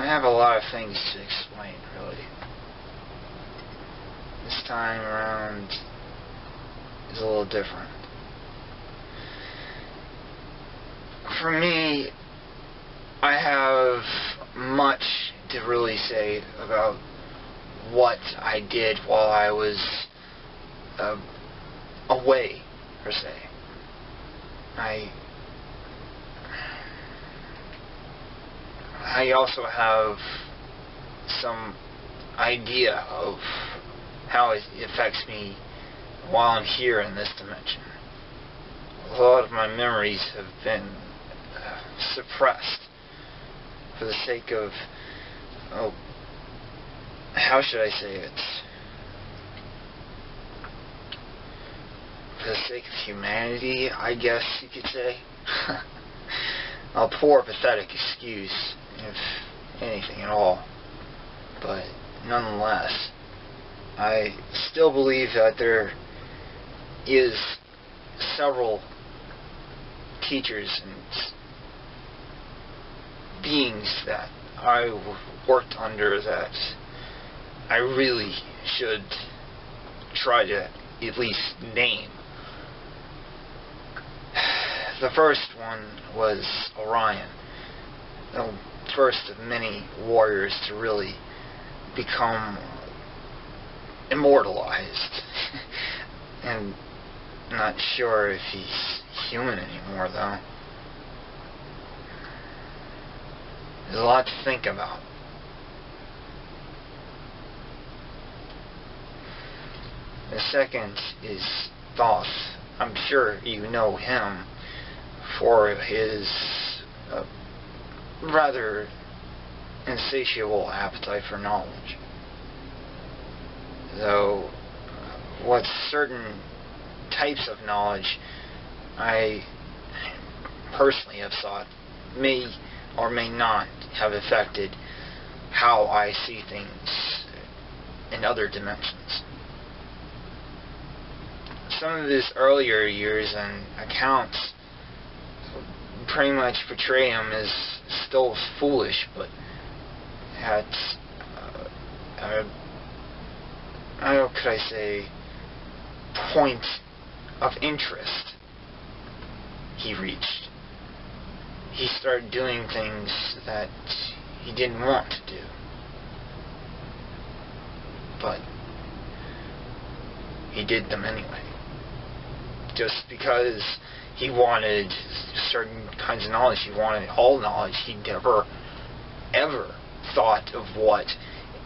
I have a lot of things to explain, really. This time around is a little different. For me, I have much to really say about what I did while I was away, per se. I also have some idea of how it affects me while I'm here in this dimension. A lot of my memories have been suppressed for the sake of, how should I say it? For the sake of humanity, I guess you could say. A poor, pathetic excuse, if anything at all. But nonetheless, I still believe that there is several teachers and beings that I worked under that I really should try to at least name. The first one was Orion, the first of many warriors to really become immortalized. And I'm not sure if he's human anymore, though. There's a lot to think about. The second is Thoth. I'm sure you know him for his rather insatiable appetite for knowledge. Though what certain types of knowledge I personally have sought may or may not have affected how I see things in other dimensions. Some of his earlier years and accounts pretty much portray him as still foolish, but at how could I say, point of interest he reached. He started doing things that he didn't want to do, but he did them anyway. Just because he wanted certain kinds of knowledge, he wanted all knowledge, he never, ever thought of what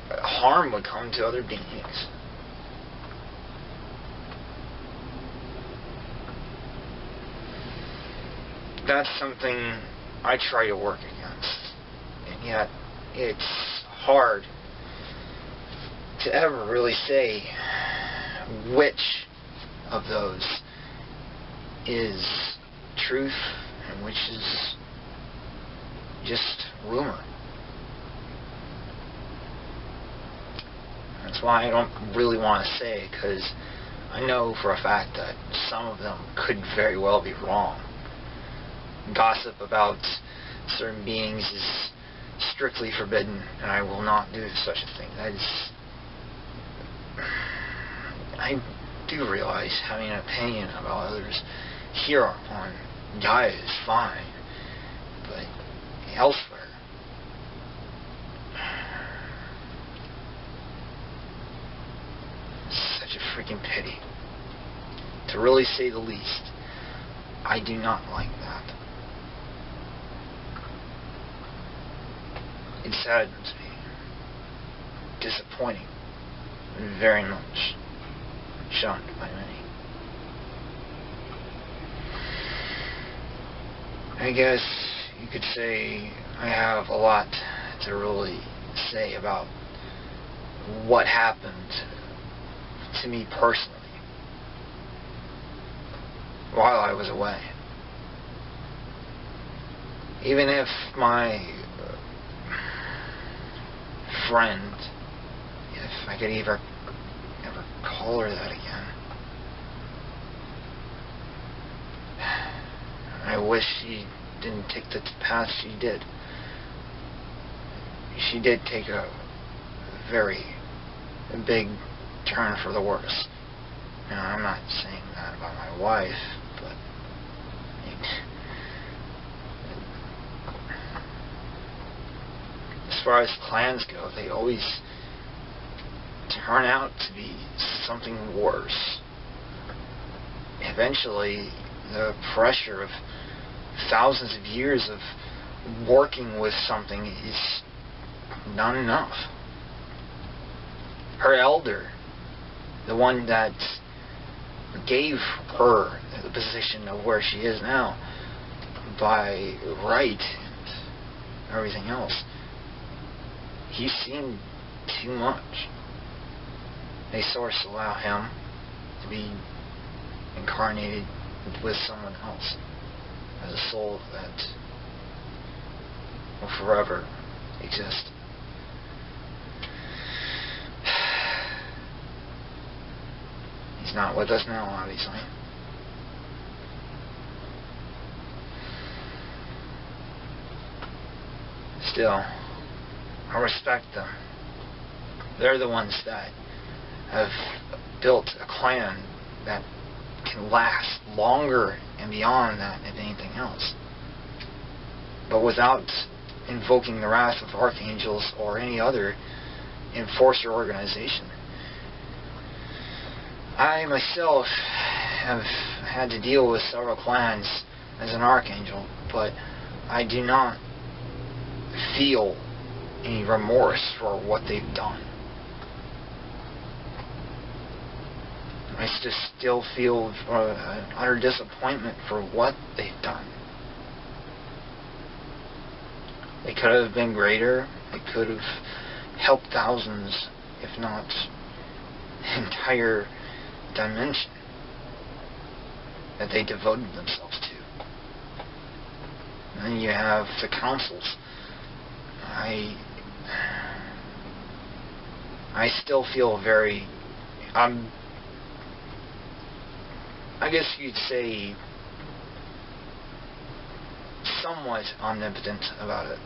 harm would come to other beings. That's something I try to work against, and yet it's hard to ever really say which of those is truth and which is just rumor. That's why I don't really want to say, because I know for a fact that some of them could very well be wrong. Gossip about certain beings is strictly forbidden, and I will not do such a thing. That is, I do realize having an opinion about others here on Gaia is fine, but elsewhere, it's such a freaking pity. To really say the least, I do not like that. It saddens me. Disappointing. Very much. Shunned by many. I guess you could say I have a lot to really say about what happened to me personally while I was away. Even if my friend, if I could ever call her that again, I wish she didn't take the path she did. she did take a very big turn for the worse. You know, I'm not saying that about my wife, but I mean, as far as clans go, they always turn out to be something worse. Eventually, the pressure of thousands of years of working with something is not enough. Her elder, the one that gave her the position of where she is now by right and everything else, he's seen too much. They source allow him to be incarnated with someone else as a soul that will forever exist. He's not with us now, obviously. Still, I respect them. They're the ones that have built a clan that can last longer and beyond that than anything else. But without invoking the wrath of archangels or any other enforcer organization. I myself have had to deal with several clans as an archangel, but I do not feel any remorse for what they've done. I just still feel utter disappointment for what they've done. They could have been greater. They could have helped thousands, if not entire dimension that they devoted themselves to. And then you have the councils. I still feel very, I guess you'd say, somewhat omnipotent about it.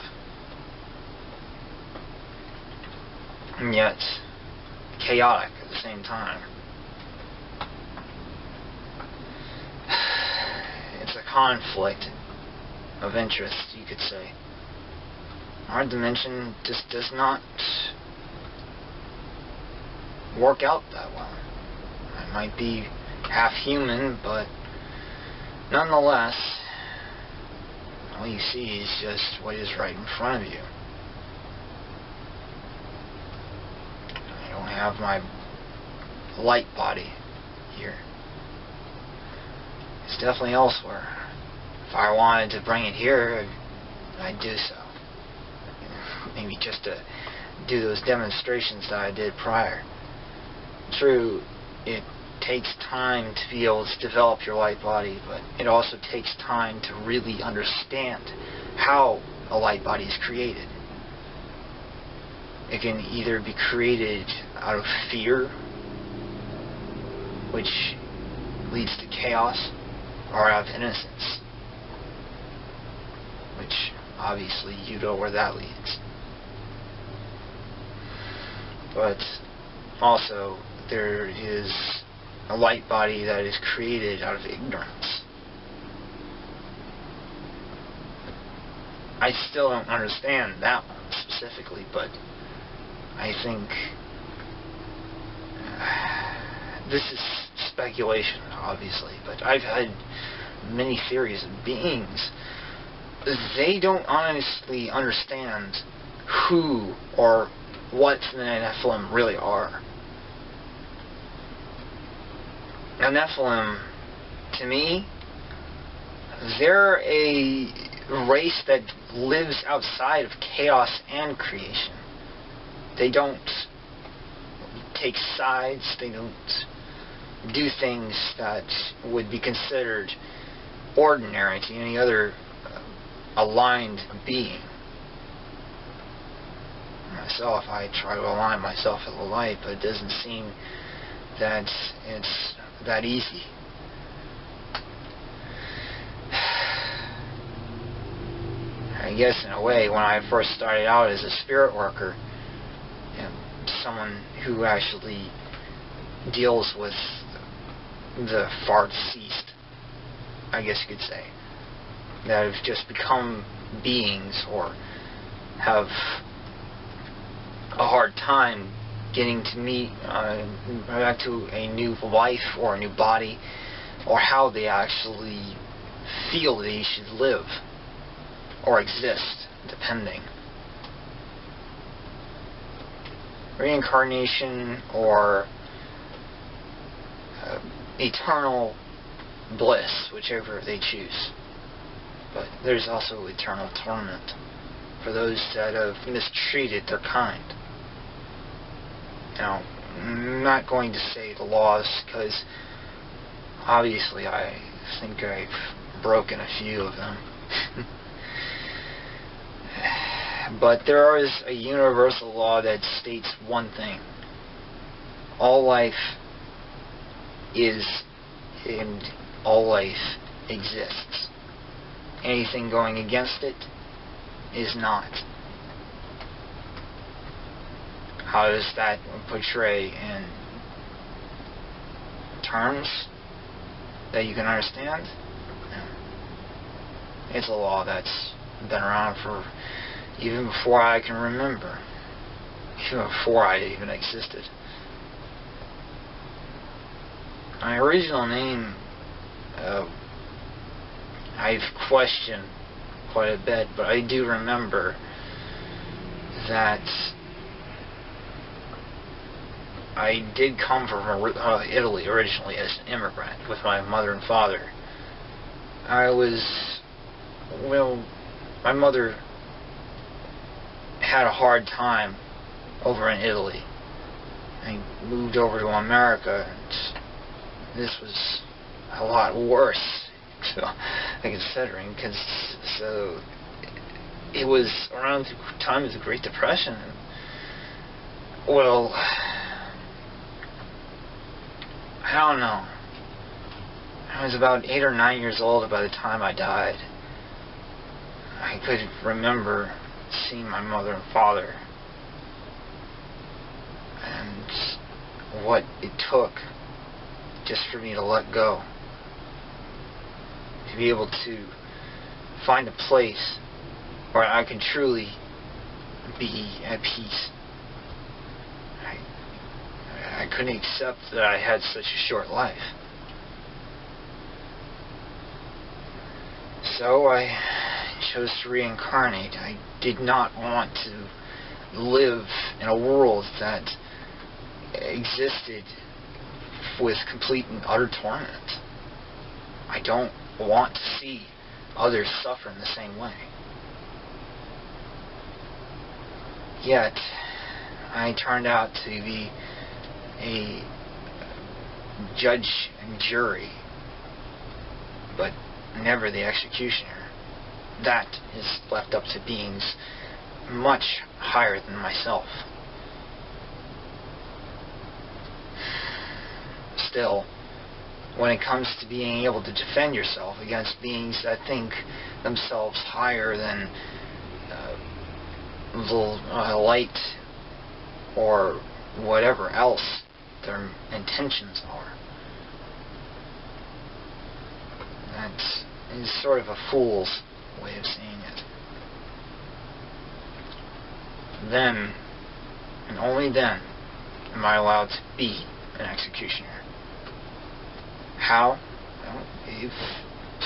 And yet, chaotic at the same time. It's a conflict of interest, you could say. Our dimension just does not work out that well. It might be half human, but nonetheless, all you see is just what is right in front of you. I don't have my light body here. It's definitely elsewhere. If I wanted to bring it here, I'd do so. Maybe just to do those demonstrations that I did prior. True, it takes time to be able to develop your light body, but it also takes time to really understand how a light body is created. It can either be created out of fear, which leads to chaos, or out of innocence, which obviously you know where that leads. But also there is a light body that is created out of ignorance. I still don't understand that one specifically, but I think this is speculation, obviously, but I've had many theories of beings. They don't honestly understand who or what the Nephilim really are. The Nephilim, to me, they're a race that lives outside of chaos and creation. They don't take sides. They don't do things that would be considered ordinary to any other aligned being. Myself, I try to align myself with the light, but it doesn't seem that it's that easy. I I guess in a way, when I first started out as a spirit worker, someone who actually deals with the far deceased, I guess you could say, that have just become beings or have a hard time getting to meet back to a new life or a new body, or how they actually feel they should live or exist, depending. Reincarnation or eternal bliss, whichever they choose. But there's also eternal torment for those that have mistreated their kind. Now, I'm not going to say the laws, because obviously I think I've broken a few of them. But there is a universal law that states one thing: all life is, and all life exists. Anything going against it is not. How does that portray in terms that you can understand? It's a law that's been around for even before I can remember, even before I even existed. My original name, I've questioned quite a bit, but I do remember that I did come from Italy originally as an immigrant with my mother and father. My mother had a hard time over in Italy. I moved over to America, and this was a lot worse, considering, because it was around the time of the Great Depression. Well, I don't know. I was about 8 or 9 years old by the time I died. I could remember seeing my mother and father, and what it took just for me to let go, to be able to find a place where I can truly be at peace. I couldn't accept that I had such a short life. So I chose to reincarnate. I did not want to live in a world that existed with complete and utter torment. I don't want to see others suffer in the same way. Yet, I turned out to be a judge and jury, but never the executioner. That is left up to beings much higher than myself. Still, when it comes to being able to defend yourself against beings that think themselves higher than the light or whatever else their intentions are, that is sort of a fool's way of seeing it. Then, and only then, am I allowed to be an executioner. How? Well, if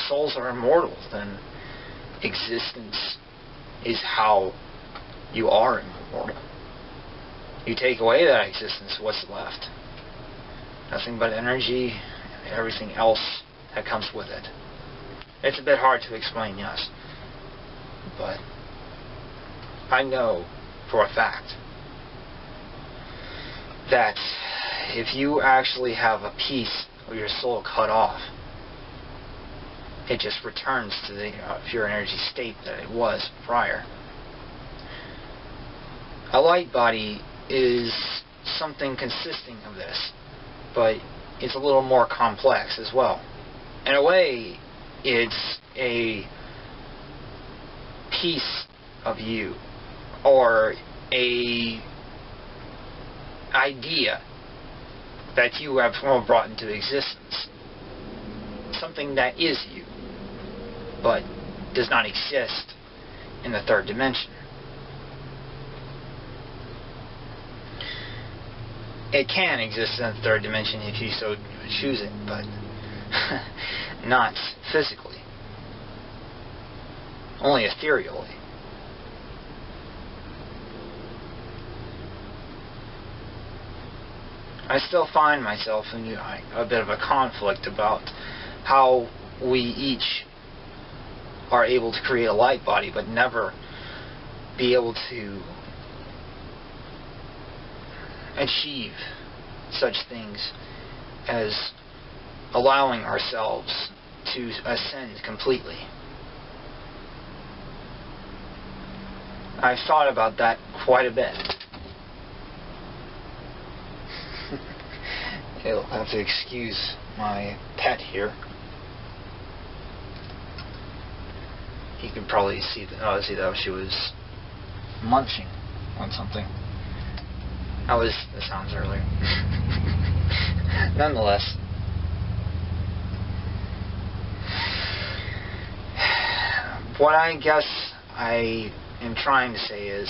souls are immortal, then existence is how you are immortal. You take away that existence, what's left? Nothing but energy and everything else that comes with it. It's a bit hard to explain, yes, but I know for a fact that if you actually have a piece of your soul cut off, it just returns to the pure energy state that it was prior. A light body is something consisting of this, but it's a little more complex as well. In a way, it's a piece of you, or a idea that you have brought into existence. Something that is you, but does not exist in the third dimension. It can exist in the third dimension if you so choose it, but not physically. Only ethereally. I still find myself in a bit of a conflict about how we each are able to create a light body, but never be able to achieve such things as allowing ourselves to ascend completely. I've thought about that quite a bit. You'll have to excuse my pet here. You can probably see that she was munching on something. That was the sounds earlier. Nonetheless, what I guess I am trying to say is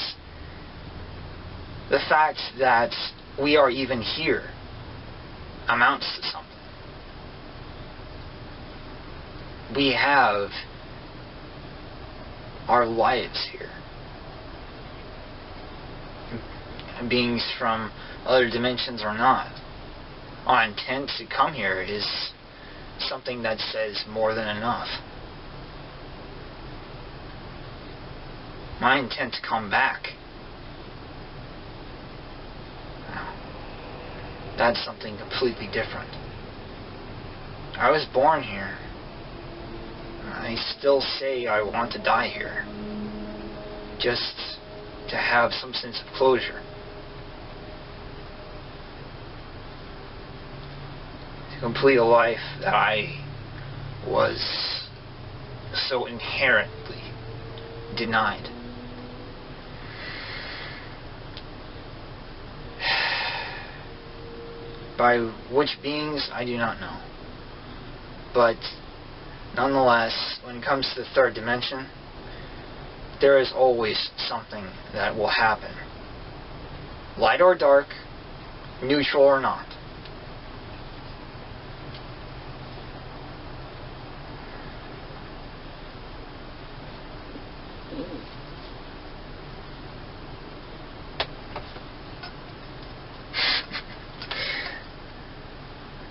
the fact that we are even here amounts to something. We have our lives here. Beings from other dimensions or not. Our intent to come here is something that says more than enough. My intent to come back, that's something completely different. I was born here. I still say I want to die here. Just to have some sense of closure. To complete a life that I was so inherently denied. By which beings, I do not know. But nonetheless, when it comes to the third dimension, there is always something that will happen. Light or dark, neutral or not.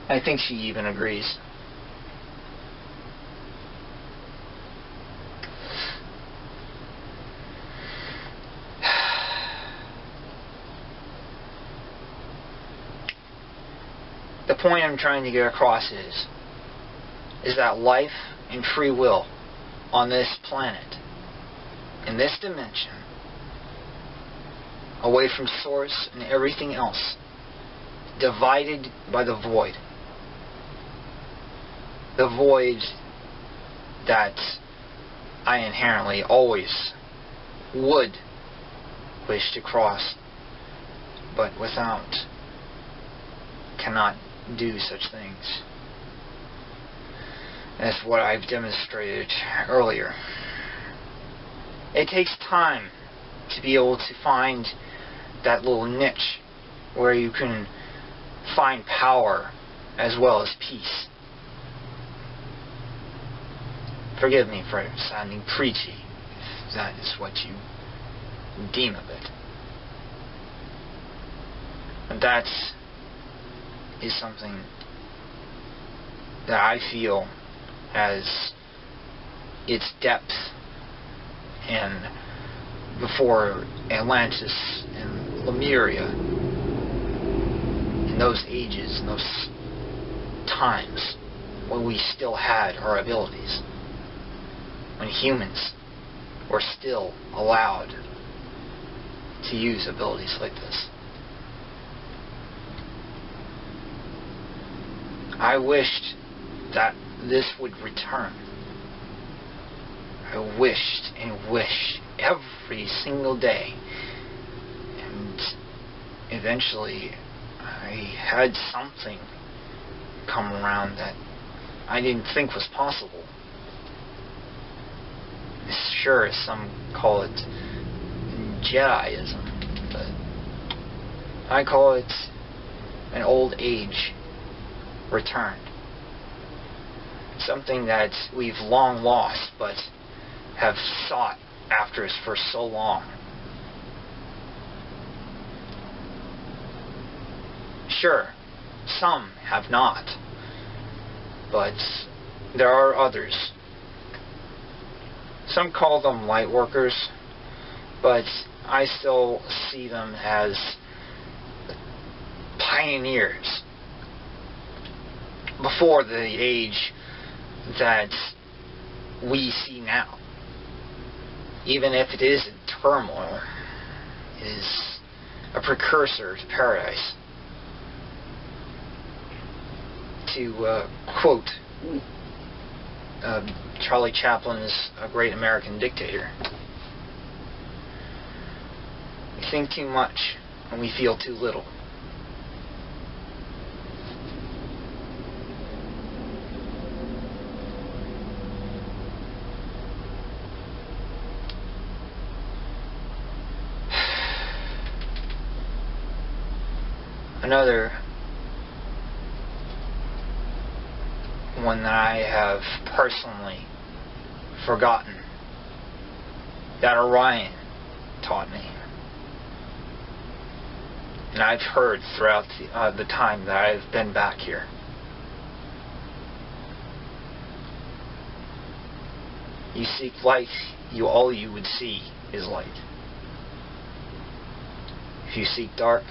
I think she even agrees. The point I'm trying to get across is that life and free will on this planet, in this dimension, away from source and everything else, divided by the void. The void that I inherently always would wish to cross, but cannot do such things. That's what I've demonstrated earlier. It takes time to be able to find that little niche where you can find power as well as peace. Forgive me for sounding preachy, if that is what you deem of it. But that is something that I feel has its depth and before Atlantis and Lemuria, in those ages, in those times when we still had our abilities, when humans were still allowed to use abilities like this. I wished that this would return. I wished and wished every single day. And eventually I had something come around that I didn't think was possible. Sure, some call it Jediism, but I call it an old age returned. Something that we've long lost, but have sought after us for so long. Sure, some have not, but there are others. Some call them light workers, but I still see them as pioneers before the age that we see now. Even if it is in turmoil, it is a precursor to paradise. To quote Charlie Chaplin's A Great American Dictator, we think too much and we feel too little. Another one that I have personally forgotten, that Orion taught me, and I've heard throughout the time that I've been back here. You seek light, all you would see is light. If you seek dark,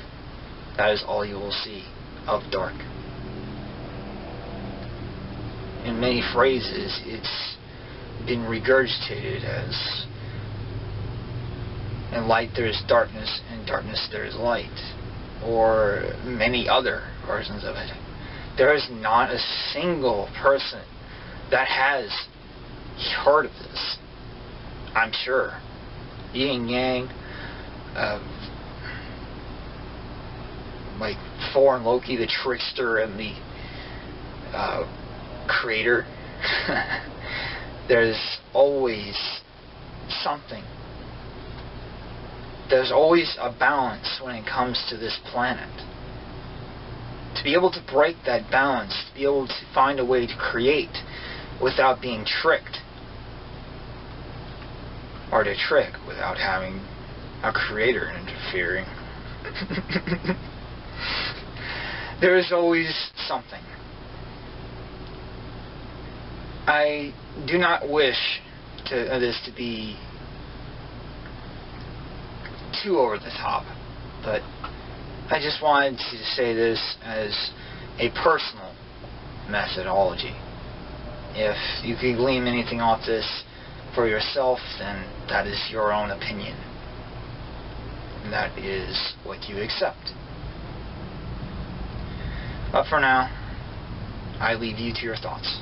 that is all you will see of dark. In many phrases, it's been regurgitated as, in light there is darkness, and darkness there is light, or many other versions of it. There is not a single person that has heard of this, I'm sure. Yin Yang, like Thor and Loki, the trickster and the creator. There's always something. There's always a balance when it comes to this planet. To be able to break that balance, to be able to find a way to create without being tricked, or to trick without having a creator interfering. There is always something. I do not wish this to be too over the top, but I just wanted to say this as a personal methodology. If you can glean anything off this for yourself, then that is your own opinion. And that is what you accept. But for now, I leave you to your thoughts.